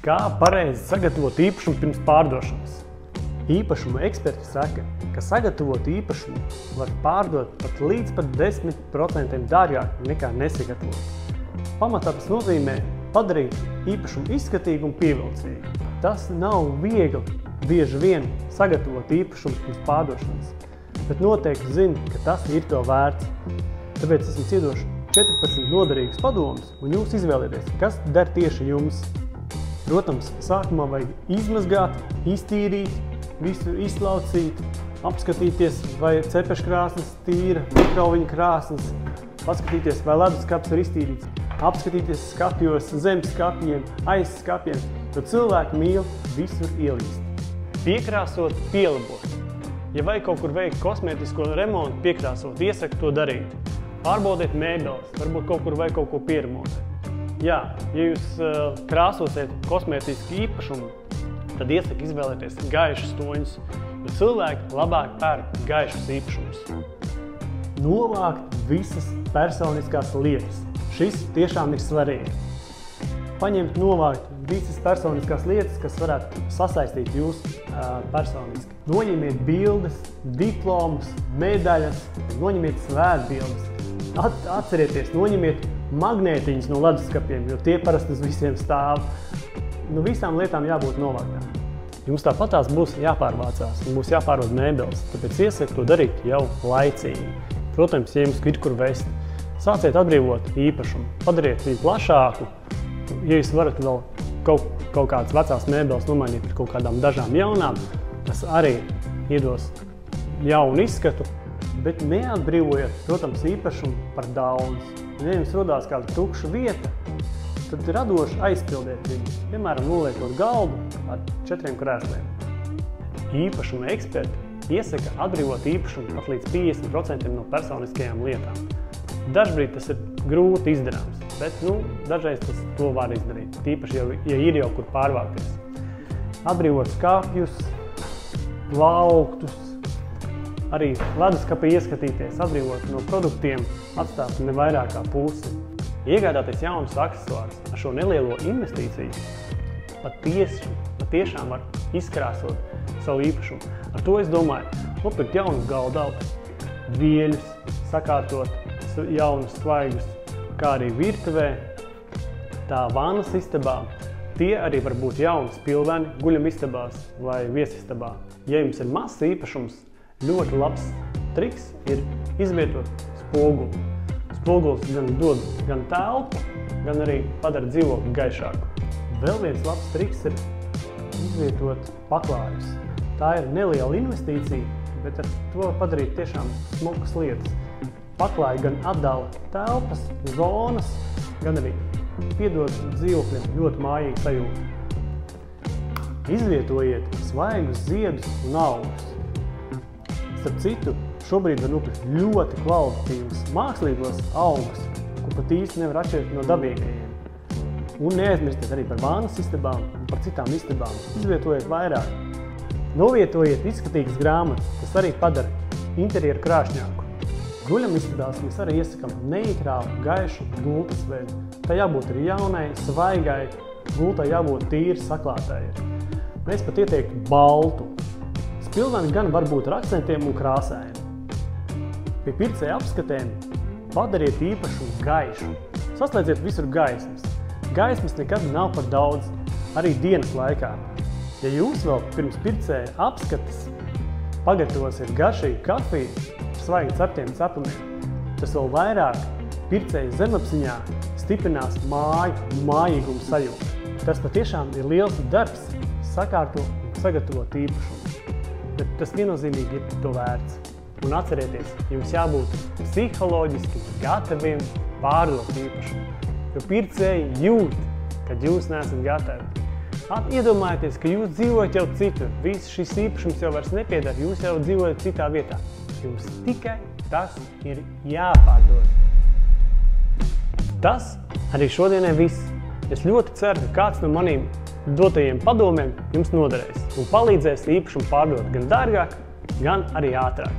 Kā pareizi sagatavot īpašumu pirms pārdošanas? Īpašumu eksperti saka, ka sagatavot īpašumu var pārdot pat līdz 10% dārgāk nekā nesagatavot. Pamatā tas nozīmē padarīt īpašumu izskatīgu un pievilcīgu. Tas nav viegli bieži vien sagatavot īpašumu pirms pārdošanas, bet noteikti zinu, ka tas ir to vērts. Tāpēc es jums iedošu 14 noderīgas padomus un jūs izvēlieties, kas der tieši jums. Protams, sākumā vajag izmazgāt, iztīrīt, visu izlaucīt, apskatīties, vai cepeškrāsnes tīra, mikroviņa krāsnes, paskatīties, vai leduskapis ir iztīrīts, apskatīties skapjos, zem skapjiem, aiz skapjiem, jo cilvēki mīl visur ielīst. Piekrāsot, pielabot. Ja vajag kaut kur veikt kosmētisko remontu, piekrāsot, iesaku to darīt. Pārbaudiet mēbeles, varbūt kaut kur vajag kaut ko pieremotēt. Jā, ja jūs krāsosiet kosmētisku īpašumu, tad iesaku izvēlēties gaišus toņus, jo cilvēki labāk pērk gaišus īpašumus. Novākt visas personiskās lietas. Šis tiešām ir svarīgi. Paņemt novākt visas personiskās lietas, kas varētu sasaistīt jūs personiski. Noņemiet bildes, diplomus, medaļas, noņemiet svētbildes. Atcerieties, noņemiet magnētiņus no leduskapiem, jo tie parasti uz visiem stāv. Nu, visām lietām jābūt novāktām. Jums tāpatās būs jāpārvācās un būs jāpārvod mēbeles, tāpēc iesaku to darīt jau laicīgi. Protams, ja jums ir kur vest, sāciet atbrīvot īpašumu, padariet viņu plašāku. Ja jūs varat vēl kaut kādas vecās mēbeles nomainīt par kaut kādām dažām jaunām, tas arī iedos jaunu izskatu, bet neatbrīvojiet, protams, īpašumu par daudz. Ja jums rodās kāda tukša vieta, tad radoši aizpildiet viņu, piemēram, noliekot galdu ar 4 krēsliem. Īpašuma eksperti iesaka atbrīvot īpašumu pat līdz 50% no personiskajām lietām. Dažbrīd tas ir grūti izdarāms, bet dažreiz to var izdarīt, tīpaši, ja ir jau kur pārvākties. Atbrīvot skapjus, plauktus, arī leduskapī ieskatīties, atbrīvot no produktiem, atstāt ne vairāk kā pusi. Iegādāties jaunus aksesuārus ar šo nelielo investīciju patiešām var izkrāsot savu īpašumu. Ar to es domāju, nopirkt jaunus galdalpus, vieļus, sakārtot jaunus svaigus, kā arī virtuvē, tā vannas istabā. Tie arī var būt jauni spilveni guļamistabās vai viesistabā. Ja jums ir mazs īpašums, ļoti labs triks ir izvietot spoguli. Spogulis gan dod gan telpu, gan arī padara dzīvokli gaišāku. Vēl viens labs triks ir izvietot paklājus. Tā ir neliela investīcija, bet ar to padarīt tiešām smukas lietas. Paklāji gan atdala telpas, zonas, gan arī piedod dzīvokļiem ļoti mājīgu sajūtu. Izvietojiet svaigus ziedus un augus. Starp citu, šobrīd var nopirkt ļoti kvalitatīvus mākslīgos augus, ko pat īsti nevar atšķirt no dabīgajiem. Un neaizmirstiet arī par vannas istabām un par citām istabām. Izvietojiet vairāk. Novietojiet izskatīgas grāmatas, kas arī padara interjeru krāšņāku. Guļamistabās mēs arī iesakam neitrālu, gaišu gultas veidu. Tā jābūt arī jaunai, svaigai, gultai jābūt tīri saklātai. Mēs pat ieteiktu baltu. Spilveni gan var būt ar akcentiem un krāsēm. Pie pircēja apskatēm padariet īpašumu gaišu. Saslēdziet visur gaismas. Gaismas nekad nav par daudz, arī dienas laikā. Ja jūs vēl pirms pircēja apskates pagatavosiet garšīgu kafiju ar svaigi ceptiem cepumiem, tas vēl vairāk pircēja zemapziņā stiprinās mājīgumu sajūtu. Tas patiešām ir liels darbs sakārtot un sagatavot īpašumu. Bet tas viennozīmīgi ir to vērts. Un atcerieties, jums jābūt psiholoģiski gataviem pārdot īpašumu. Jo pircēji jūt, kad jūs neesat gatavi. Iedomājieties, ka jūs dzīvojat jau citur. Viss šis īpašums jau vairs nepiedara, jūs jau dzīvojat citā vietā. Jums tikai tas ir jāpārdod. Tas arī šodienai viss. Es ļoti ceru, ka kāds no maniem dotajiem padomiem jums noderēs un palīdzēs īpašumu pārdot gan dārgāk, gan arī ātrāk.